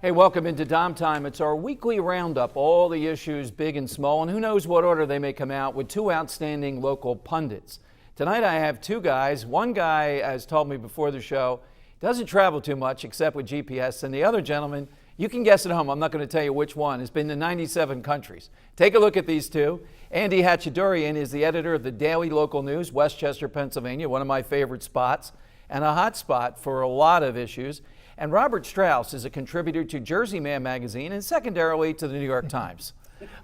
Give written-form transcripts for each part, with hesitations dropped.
Hey, welcome into Dom Time. It's our weekly roundup, all the issues, big and small, and who knows what order they may come out with two outstanding local pundits. Tonight I have two guys. One guy has told me before the show, doesn't travel too much except with GPS, and the other gentleman, you can guess at home, I'm not going to tell you which one, has been to 97 countries. Take a look at these two. Andy Hatchadurian is the editor of the Daily Local News, Westchester, Pennsylvania, one of my favorite spots, and a hot spot for a lot of issues. And Robert Strauss is a contributor to Jersey Man magazine and secondarily to the New York Times,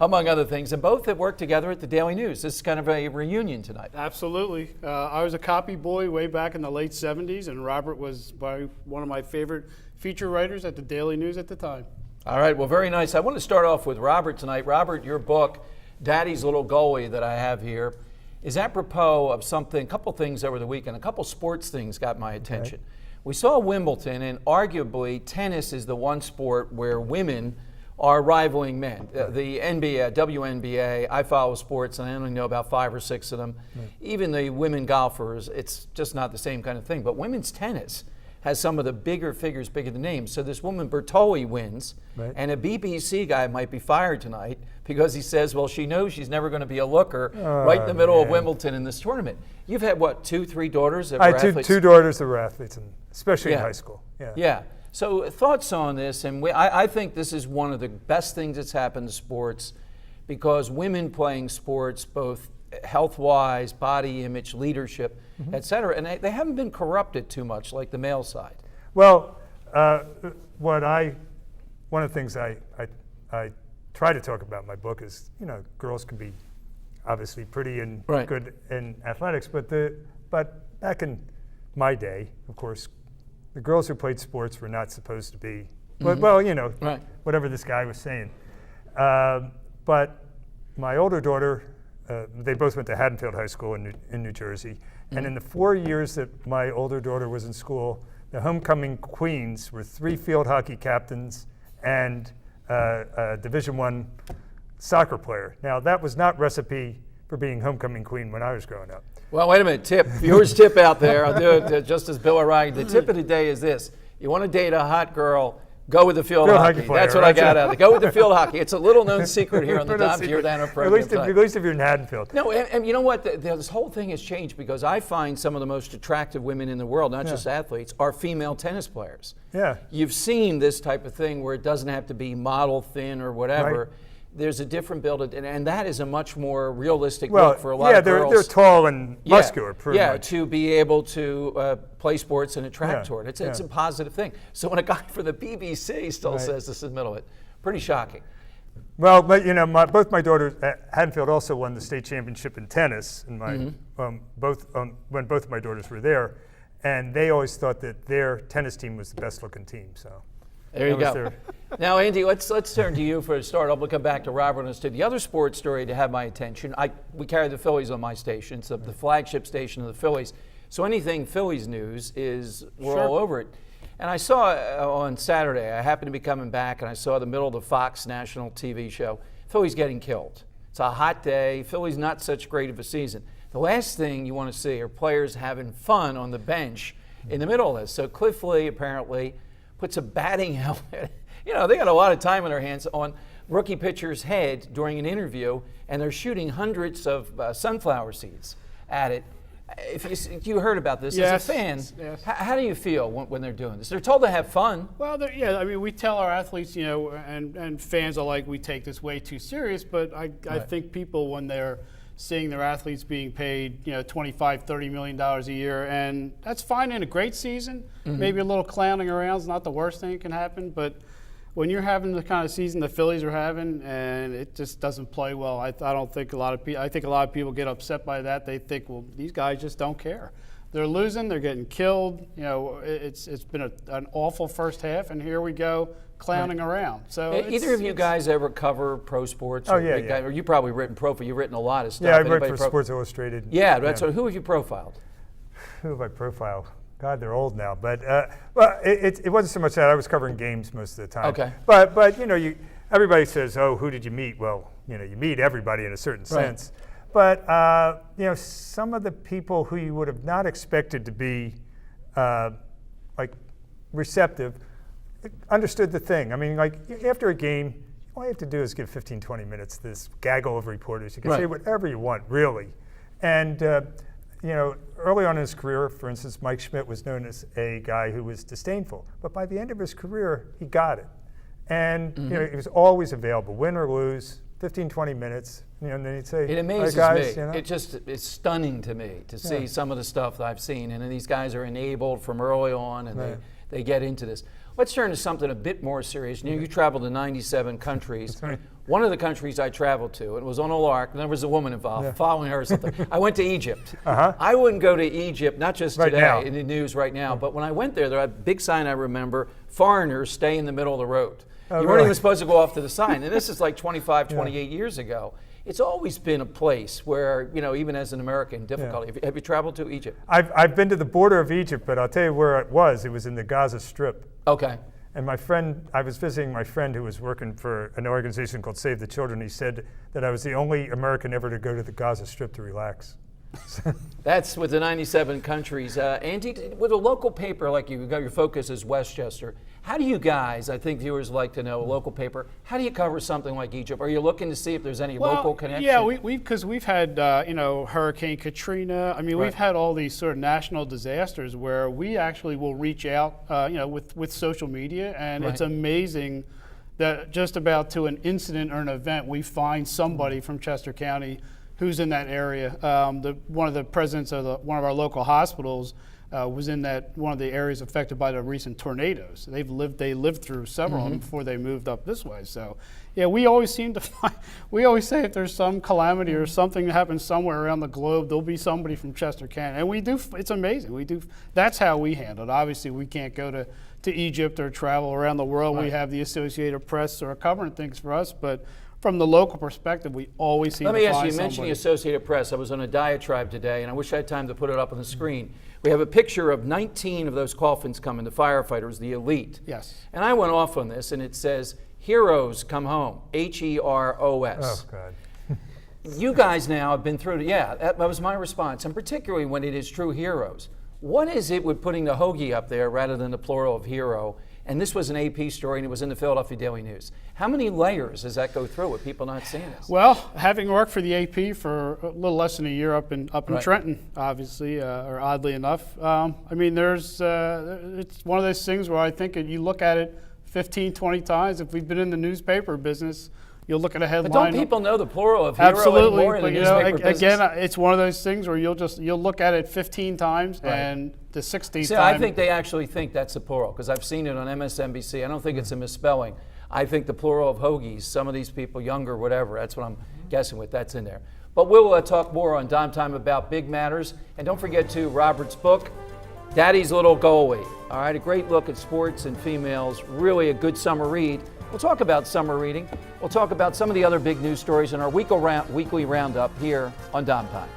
among other things. And both have worked together at the Daily News. This is kind of a reunion tonight. Absolutely. I was a copy boy way back in the late 70s, and Robert was one of my favorite feature writers at the Daily News at the time. All right, well, very nice. I want to start off with Robert tonight. Robert, your book, Daddy's Little Goalie, that I have here, is apropos of something, a couple things over the weekend. A couple sports things got my attention. Okay. We saw Wimbledon, and arguably tennis is the one sport where women are rivaling men. The NBA, WNBA, I follow sports, and I only know about 5 or 6 of them. Right. Even the women golfers, it's just not the same kind of thing. But women's tennis has some of the bigger figures, bigger than names. So this woman, Bertoli, wins, right. And a BBC guy might be fired tonight because he says, well, she knows she's never going to be a looker right in the middle of Wimbledon in this tournament. You've had, what, 2, 3 daughters that were athletes? Two daughters that were athletes, especially in high school. Yeah. So thoughts on this, and I think this is one of the best things that's happened to sports because women playing sports, both health-wise, body image, leadership, et cetera, and they haven't been corrupted too much like the male side. Well, one of the things I try to talk about in my book is, girls can be obviously pretty and good in athletics, but back in my day, of course, the girls who played sports were not supposed to be, whatever this guy was saying. But my older daughter, they both went to Haddonfield High School in New Jersey, and in the 4 years that my older daughter was in school, the homecoming queens were 3 field hockey captains and a Division I soccer player. Now, that was not recipe for being homecoming queen when I was growing up. Well, wait a minute, viewers tip out there. I'll do it just as Bill O'Reilly. The tip of the day is this. You want to date a hot girl, go with the field hockey. Player, that's what I got out of it. Go with the field hockey. It's a little known secret here on the Giordano program. At least if you're in Haddonfield. No, and you know what? This whole thing has changed because I find some of the most attractive women in the world, not just athletes, are female tennis players. Yeah. You've seen this type of thing where it doesn't have to be model thin or whatever. Right. There's a different build, and that is a much more realistic look for a lot of girls. Yeah, they're tall and muscular, pretty much. Yeah, to be able to play sports and attract toward it. It's a positive thing. So when a guy for the BBC still says this is the middle of it, pretty shocking. Well, but both my daughters at Haddonfield also won the state championship in tennis, and when both of my daughters were there, and they always thought that their tennis team was the best looking team. So. There you go. Now, Andy, let's turn to you for a start. I'll come back to Robert and to the other sports story to have my attention. We carry the Phillies on my station. It's the flagship station of the Phillies. So anything Phillies news we're all over it. And I saw on Saturday, I happened to be coming back, and I saw the middle of the Fox national TV show, Phillies getting killed. It's a hot day. Phillies not such great of a season. The last thing you want to see are players having fun on the bench in the middle of this. So Cliff Lee apparently puts a batting helmet. They got a lot of time on their hands on rookie pitcher's head during an interview, and they're shooting hundreds of sunflower seeds at it. If you heard about this as a fan, how do you feel when they're doing this? They're told to have fun. Well, we tell our athletes, and fans alike, we take this way too serious, but I think people, when they're seeing their athletes being paid, $25, $30 million a year, and that's fine in a great season. Maybe a little clowning around is not the worst thing that can happen, but when you're having the kind of season the Phillies are having, and it just doesn't play well, I don't think I think a lot of people get upset by that. They think, well, these guys just don't care. They're losing, they're getting killed. It's been an awful first half, and here we go clowning around. So either of you guys ever cover pro sports? Oh, or you've probably written profile. You've written a lot of stuff. Yeah, I've written for Sports Illustrated. Yeah, that's what. Who have you profiled? Who have I profiled? God, they're old now. But it wasn't so much that I was covering games most of the time. Okay. But everybody says, oh, who did you meet? Well, you meet everybody in a certain sense. But some of the people who you would have not expected to be receptive, understood the thing. I mean, like after a game, all you have to do is give 15, 20 minutes to this gaggle of reporters. You can say whatever you want, really. And you know, early on in his career, for instance, Mike Schmidt was known as a guy who was disdainful. But by the end of his career, he got it. And you know, he was always available, win or lose, 15, 20 minutes. You know, and then he'd say, it amazes guys, me. You know? It's stunning to me to see some of the stuff that I've seen. And then these guys are enabled from early on, and they get into this. Let's turn to something a bit more serious. You know, you traveled to 97 countries. One of the countries I traveled to, it was on a lark, and there was a woman involved, following her or something. I went to Egypt. I wouldn't go to Egypt, not just today in the news right now, but when I went there had a big sign I remember, foreigners stay in the middle of the road. You weren't even supposed to go off to the sign. And this is like 25, 28 years ago. It's always been a place where, you know, even as an American, difficulty. Have you traveled to Egypt? I've been to the border of Egypt, but I'll tell you where it was. It was in the Gaza Strip. Okay. And my friend, I was visiting my friend who was working for an organization called Save the Children. He said that I was the only American ever to go to the Gaza Strip to relax. That's with the 97 countries. Andy, with a local paper like you got your focus is Westchester. How do you guys, I think viewers like to know, a local paper, how do you cover something like Egypt? Are you looking to see if there's any local connection? Yeah, because we've had, you know, Hurricane Katrina. I mean, we've had all these sort of national disasters where we actually will reach out, you know, with social media, and it's amazing that just about to an incident or an event, we find somebody from Chester County who's in that area. One of the presidents of one of our local hospitals was in one of the areas affected by the recent tornadoes. They lived through several of them before they moved up this way. So, yeah, we always seem to find. We always say if there's some calamity or something that happens somewhere around the globe, there'll be somebody from Chester County, and we do. It's amazing. We do. That's how we handle it. Obviously, we can't go to Egypt or travel around the world. We have the Associated Press who are covering things for us, but from the local perspective, we always seem to find somebody. Let me ask you, you mentioned the Associated Press. I was on a diatribe today, and I wish I had time to put it up on the screen. We have a picture of 19 of those coffins coming, the firefighters, the elite. Yes. And I went off on this, and it says, heroes come home, Heros. Oh, God. You guys now have been through, that was my response, and particularly when it is true heroes. What is it with putting the hoagie up there rather than the plural of hero? And this was an AP story, and it was in the Philadelphia Daily News. How many layers does that go through with people not seeing this? Well, having worked for the AP for a little less than a year up in Trenton, obviously, or oddly enough, I mean, it's one of those things where I think you look at it 15, 20 times. If we've been in the newspaper business, you'll look at a headline. But don't people know the plural of hero anymore in the newspaper business? Again, it's one of those things where you'll look at it 15 times and the 16th time. I think they actually think that's the plural because I've seen it on MSNBC. I don't think it's a misspelling. I think the plural of hoagies, some of these people, younger, whatever, that's what I'm guessing with, that's in there. But we'll talk more on Dime Time about big matters. And don't forget to Robert's book, Daddy's Little Goalie. All right, a great look at sports and females, really a good summer read. We'll talk about summer reading. We'll talk about some of the other big news stories in our weekly roundup here on Dime Time.